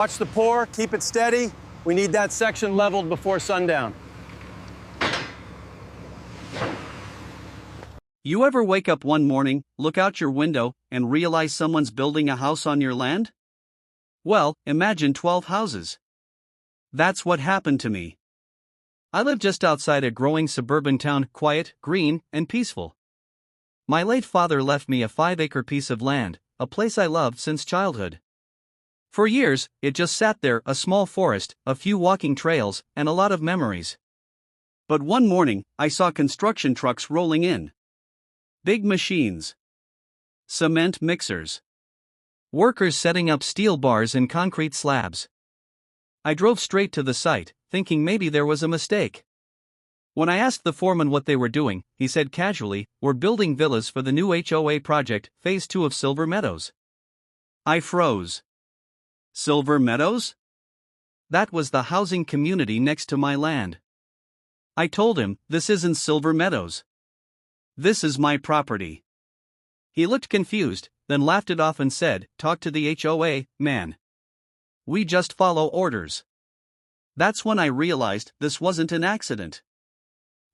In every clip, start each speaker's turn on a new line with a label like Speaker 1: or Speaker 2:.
Speaker 1: Watch the pour, keep it steady. We need that section leveled before sundown.
Speaker 2: You ever wake up one morning, look out your window, and realize someone's building a house on your land? Well, imagine 12 houses. That's what happened to me. I live just outside a growing suburban town, quiet, green, and peaceful. My late father left me a 5-acre piece of land, a place I loved since childhood. For years, it just sat there, a small forest, a few walking trails, and a lot of memories. But one morning, I saw construction trucks rolling in. Big machines. Cement mixers. Workers setting up steel bars and concrete slabs. I drove straight to the site, thinking maybe there was a mistake. When I asked the foreman what they were doing, he said casually, "We're building villas for the new HOA project, Phase 2 of Silver Meadows." I froze. Silver Meadows? That was the housing community next to my land. I told him, "This isn't Silver Meadows. This is my property." He looked confused, then laughed it off and said, "Talk to the HOA, man. We just follow orders." That's when I realized this wasn't an accident.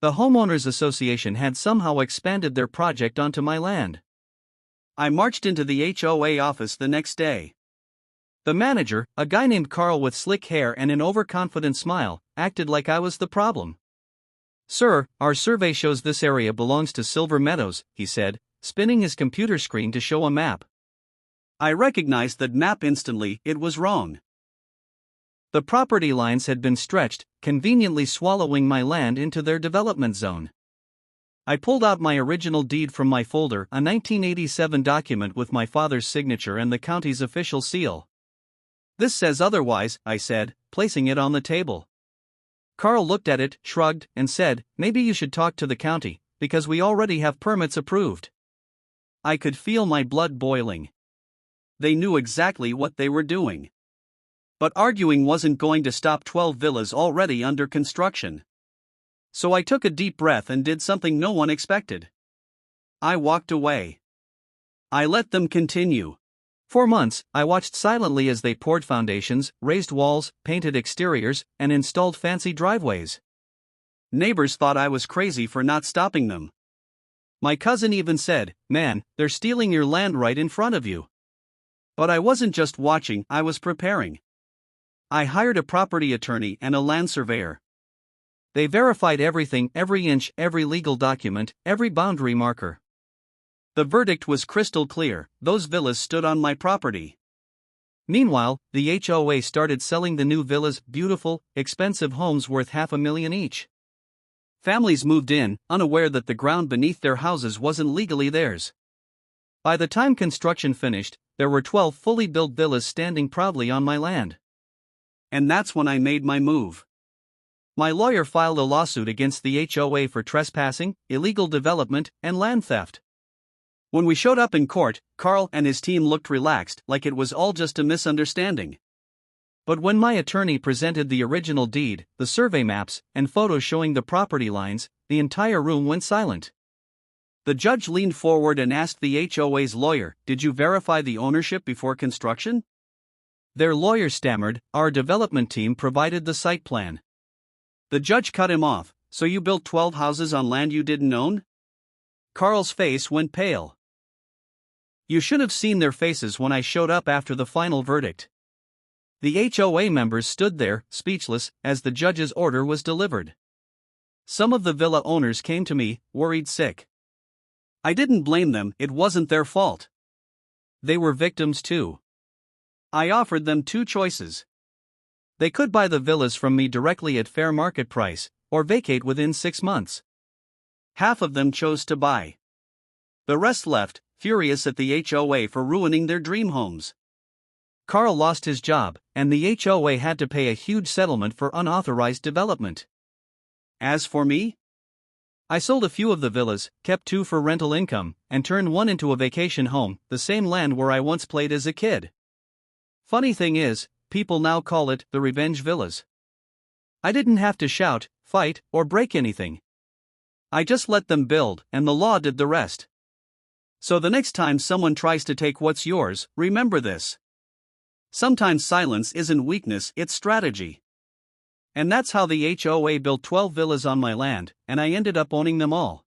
Speaker 2: The Homeowners Association had somehow expanded their project onto my land. I marched into the HOA office the next day. The manager, a guy named Carl with slick hair and an overconfident smile, acted like I was the problem. "Sir, our survey shows this area belongs to Silver Meadows," he said, spinning his computer screen to show a map. I recognized that map instantly. It was wrong. The property lines had been stretched, conveniently swallowing my land into their development zone. I pulled out my original deed from my folder, a 1987 document with my father's signature and the county's official seal. "This says otherwise," I said, placing it on the table. Carl looked at it, shrugged, and said, "Maybe you should talk to the county, because we already have permits approved." I could feel my blood boiling. They knew exactly what they were doing. But arguing wasn't going to stop 12 villas already under construction. So I took a deep breath and did something no one expected. I walked away. I let them continue. For months, I watched silently as they poured foundations, raised walls, painted exteriors, and installed fancy driveways. Neighbors thought I was crazy for not stopping them. My cousin even said, "Man, they're stealing your land right in front of you." But I wasn't just watching, I was preparing. I hired a property attorney and a land surveyor. They verified everything, every inch, every legal document, every boundary marker. The verdict was crystal clear: those villas stood on my property. Meanwhile, the HOA started selling the new villas, beautiful, expensive homes worth $500,000 each. Families moved in, unaware that the ground beneath their houses wasn't legally theirs. By the time construction finished, there were 12 fully built villas standing proudly on my land. And that's when I made my move. My lawyer filed a lawsuit against the HOA for trespassing, illegal development, and land theft. When we showed up in court, Carl and his team looked relaxed, like it was all just a misunderstanding. But when my attorney presented the original deed, the survey maps, and photos showing the property lines, the entire room went silent. The judge leaned forward and asked the HOA's lawyer, "Did you verify the ownership before construction?" Their lawyer stammered, "Our development team provided the site plan." The judge cut him off. "So you built 12 houses on land you didn't own?" Carl's face went pale. You should have seen their faces when I showed up after the final verdict. The HOA members stood there, speechless, as the judge's order was delivered. Some of the villa owners came to me, worried sick. I didn't blame them, it wasn't their fault. They were victims too. I offered them 2 choices. They could buy the villas from me directly at fair market price, or vacate within 6 months. Half of them chose to buy. The rest left, furious at the HOA for ruining their dream homes. Carl lost his job, and the HOA had to pay a huge settlement for unauthorized development. As for me, I sold a few of the villas, kept 2 for rental income, and turned one into a vacation home, the same land where I once played as a kid. Funny thing is, people now call it the Revenge Villas. I didn't have to shout, fight, or break anything. I just let them build, and the law did the rest. So the next time someone tries to take what's yours, remember this. Sometimes silence isn't weakness, it's strategy. And that's how the HOA built 12 villas on my land, and I ended up owning them all.